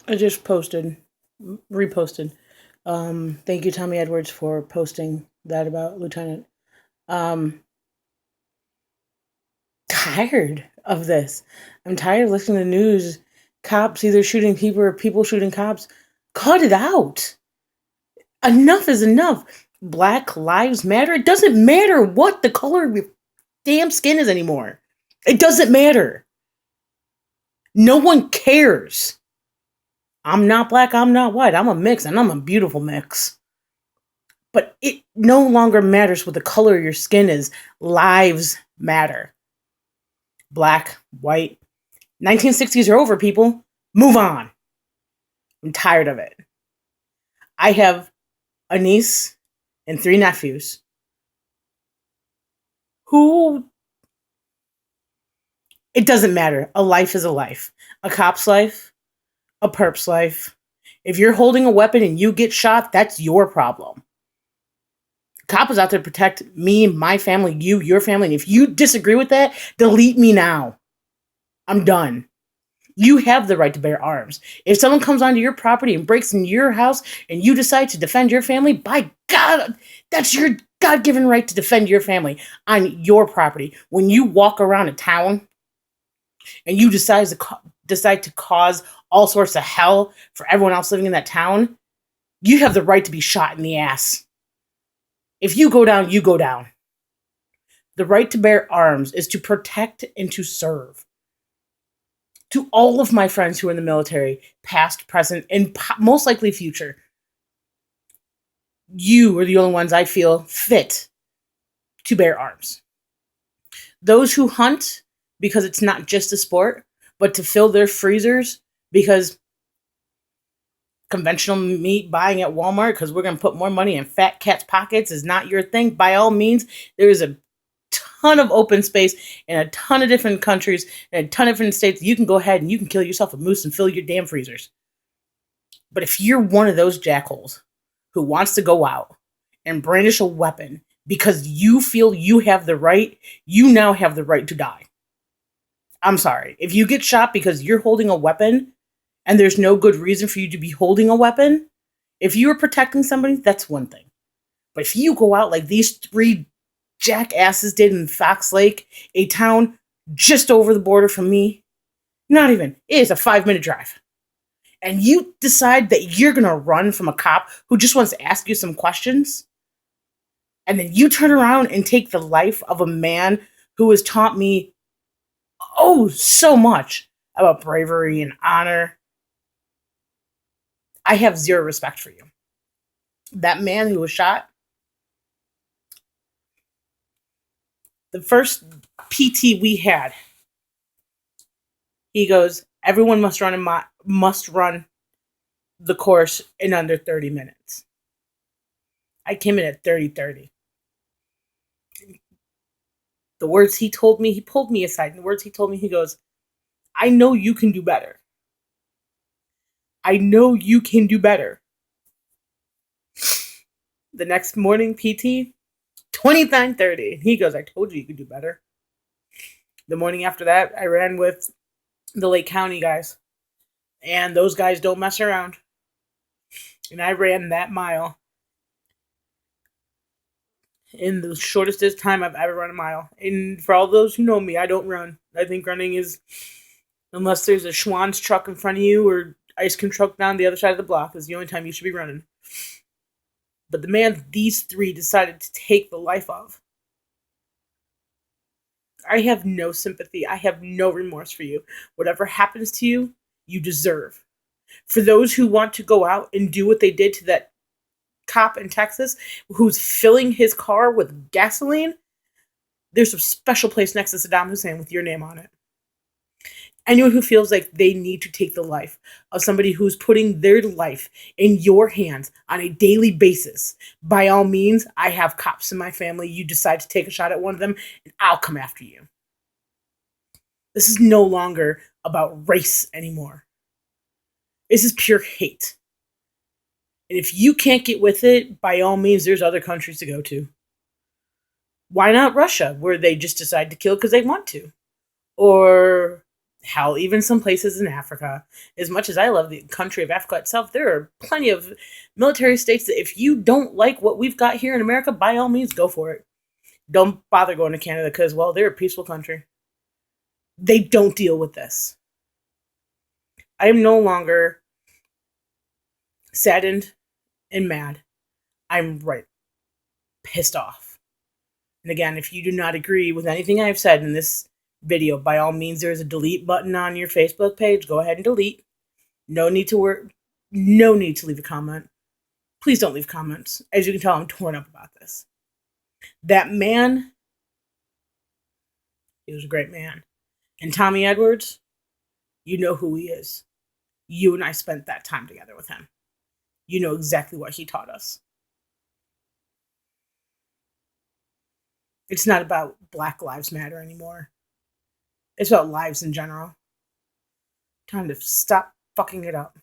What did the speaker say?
I just reposted. Thank you, Tommy Edwards, for posting that about Lieutenant. Um, Tired of this. I'm tired of listening to the news. Cops either shooting people or people shooting cops. Cut it out. Enough is enough. Black lives matter. It doesn't matter what the color of your damn skin is anymore. It doesn't matter. No one cares. I'm not black, I'm not white. I'm a mix, and I'm a beautiful mix. But it no longer matters what the color of your skin is. Lives matter. Black, white. 1960s are over, people. Move on. I'm tired of it. I have a niece and 3 nephews who, it doesn't matter. A life is a life. A cop's life, a perp's life. If you're holding a weapon and you get shot, that's your problem. Cop is out there to protect me, my family, you, your family. And if you disagree with that, delete me now. I'm done. You have the right to bear arms. If someone comes onto your property and breaks into your house and you decide to defend your family, by God, that's your God-given right to defend your family on your property. When you walk around a town and you decide to cause all sorts of hell for everyone else living in that town, you have the right to be shot in the ass. If you go down, you go down. The right to bear arms is to protect and to serve. To all of my friends who are in the military, past, present, and most likely future, you are the only ones I feel fit to bear arms. Those who hunt, because it's not just a sport, but to fill their freezers, because conventional meat buying at Walmart, because we're going to put more money in fat cats' pockets, is not your thing. By all means, there is a ton of open space in a ton of different countries and a ton of different states. You can go ahead and you can kill yourself a moose and fill your damn freezers. But if you're one of those jackholes who wants to go out and brandish a weapon because you feel you have the right, you now have the right to die. I'm sorry. If you get shot because you're holding a weapon and there's no good reason for you to be holding a weapon, if you are protecting somebody, that's one thing. But if you go out like these 3 jackasses did in Fox Lake, a town just over the border from me, not even, it is a 5-minute drive, and you decide that you're going to run from a cop who just wants to ask you some questions, and then you turn around and take the life of a man who has taught me so much about bravery and honor, I have zero respect for you. That man who was shot, the first PT we had, he goes, everyone must run the course in under 30 minutes. I came in at 30:30. The words he told me, he pulled me aside, and the words he told me, he goes, I know you can do better. I know you can do better. The next morning, PT, 29:30. He goes, I told you could do better. The morning after that, I ran with the Lake County guys. And those guys don't mess around. And I ran that mile in the shortest time I've ever run a mile. And for all those who know me, I don't run. I think running is, unless there's a Schwann's truck in front of you or ice cream truck down the other side of the block, is the only time you should be running. But the man these 3 decided to take the life of, I have no sympathy. I have no remorse for you. Whatever happens to you, you deserve. For those who want to go out and do what they did to that cop in Texas who's filling his car with gasoline, there's a special place next to Saddam Hussein with your name on it. Anyone who feels like they need to take the life of somebody who's putting their life in your hands on a daily basis, by all means, I have cops in my family. You decide to take a shot at one of them, and I'll come after you. This is no longer about race anymore. This is pure hate. And if you can't get with it, by all means, there's other countries to go to. Why not Russia, where they just decide to kill because they want to? Or Hell, even some places in Africa, as much as I love the country of Africa itself, there are plenty of military states that if you don't like what we've got here in America, by all means, go for it. Don't bother going to Canada because, well, they're a peaceful country. They don't deal with this. I am no longer saddened and mad. I'm right pissed off. And again, if you do not agree with anything I've said in this video, by all means, there's a delete button on your Facebook page. Go ahead and delete. No need to work. No need to leave a comment. Please don't leave comments. As you can tell, I'm torn up about this. That man, he was a great man. And Tommy Edwards, you know who he is. You and I spent that time together with him. You know exactly what he taught us. It's not about Black Lives Matter anymore. It's about lives in general. Time to stop fucking it up.